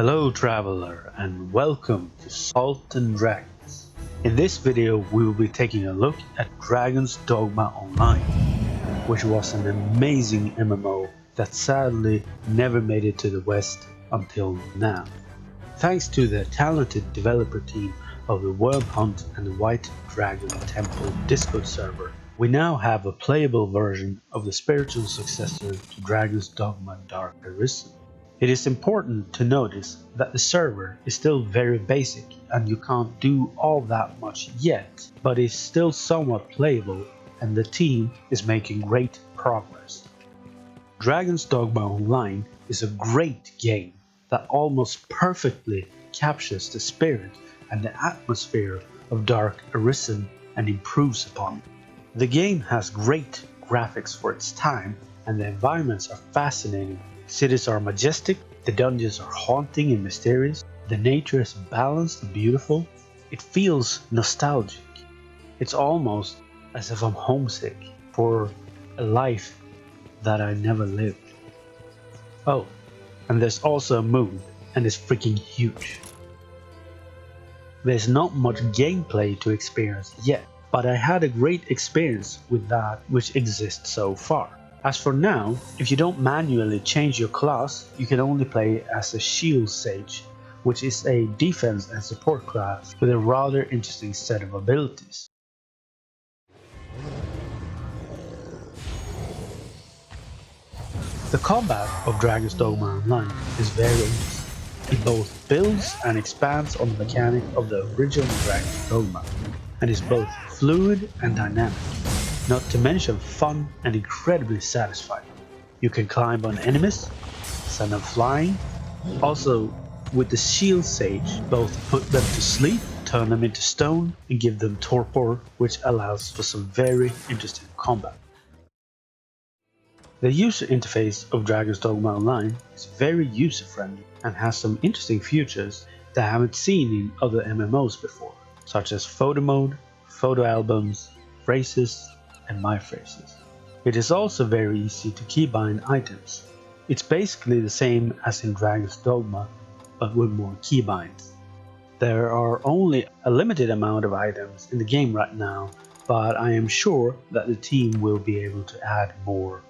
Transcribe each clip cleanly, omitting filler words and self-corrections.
Hello traveler and welcome to Salt and Dragons. In this video we will be taking a look at Dragon's Dogma Online, which was an amazing MMO that sadly never made it to the West until now. Thanks to the talented developer team of the Worm Hunt and the White Dragon Temple Discord server, we now have a playable version of the spiritual successor to Dragon's Dogma Dark Arisen. It is important to notice that the server is still very basic and you can't do all that much yet, but is still somewhat playable and the team is making great progress. Dragon's Dogma Online is a great game that almost perfectly captures the spirit and the atmosphere of Dark Arisen and improves upon it. The game has great graphics for its time and the environments are fascinating. Cities are majestic, the dungeons are haunting and mysterious, the nature is balanced and beautiful. It feels nostalgic. It's almost as if I'm homesick for a life that I never lived. Oh, and there's also a moon, and it's freaking huge. There's not much gameplay to experience yet, but I had a great experience with that which exists so far. As for now, if you don't manually change your class, you can only play as a shield sage, which is a defense and support class with a rather interesting set of abilities. The combat of Dragon's Dogma Online is very interesting. It both builds and expands on the mechanic of the original Dragon's Dogma, and is both fluid and dynamic. Not to mention fun and incredibly satisfying. You can climb on enemies, send them flying. Also, with the shield sage, both put them to sleep, turn them into stone, and give them torpor, which allows for some very interesting combat. The user interface of Dragon's Dogma Online is very user friendly and has some interesting features that I haven't seen in other MMOs before, such as photo mode, photo albums, phrases, and my phrases. It is also very easy to keybind items. It's basically the same as in Dragon's Dogma, but with more keybinds. There are only a limited amount of items in the game right now, but I am sure that the team will be able to add more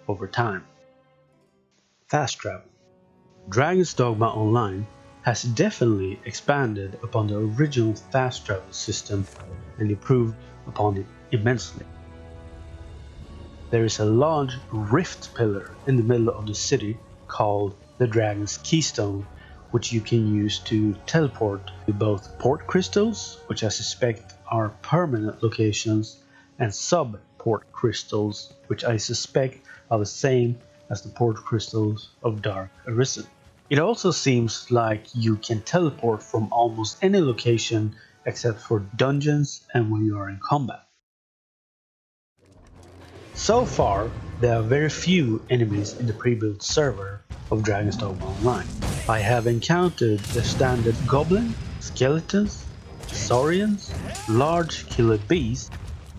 over time. Fast travel. Dragon's Dogma Online has definitely expanded upon the original fast travel system and improved upon it immensely. There is a large rift pillar in the middle of the city called the Dragon's Keystone, which you can use to teleport to both port crystals, which I suspect are permanent locations, and sub-port crystals, which I suspect are the same as the port crystals of Dark Arisen. It also seems like you can teleport from almost any location except for dungeons and when you are in combat. So far, there are very few enemies in the pre-built server of Dragon's Dogma Online. I have encountered the standard goblin, skeletons, saurians, large killer beasts,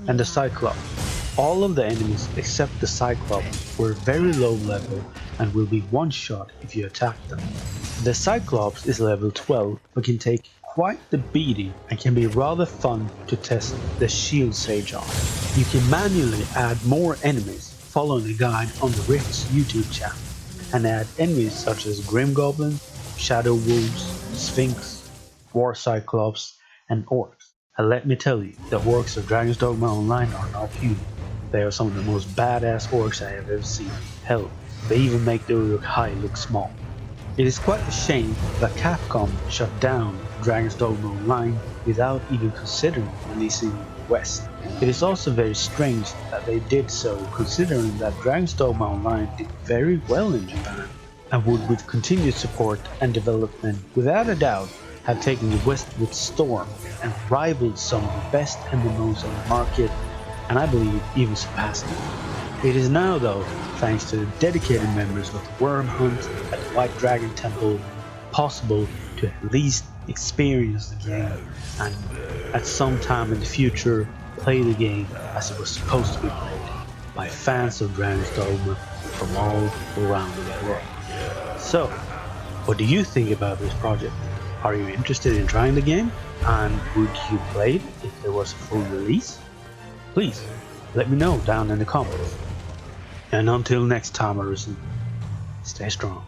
and the cyclops. All of the enemies except the cyclops were very low level and will be one shot if you attack them. The cyclops is level 12 but can take quite the beating and can be rather fun to test the shield sage on. You can manually add more enemies following the guide on the Rift's YouTube channel and add enemies such as Grim Goblin, Shadow Wolves, Sphinx, War Cyclops and Orcs. And let me tell you, the Orcs of Dragon's Dogma Online are not human. They are some of the most badass Orcs I have ever seen. Hell, they even make the Uruk-hai look small. It is quite a shame that Capcom shut down Dragon's Dogma Online without even considering releasing it in the West. It is also very strange that they did so, considering that Dragon's Dogma Online did very well in Japan and would, with continued support and development, without a doubt have taken the West with storm and rivaled some of the best MMOs on the market, and I believe even surpassed them. It is now though, thanks to the dedicated members of the Worm Hunt at the White Dragon Temple, possible to at least experience the game and at some time in the future play the game as it was supposed to be played by fans of Dragon's Dogma from all around the world. So, What do you think about this project? Are you interested in trying the game? And would you play it if there was a full release? Please, let me know down in the comments. And until next time, Arisen, stay strong.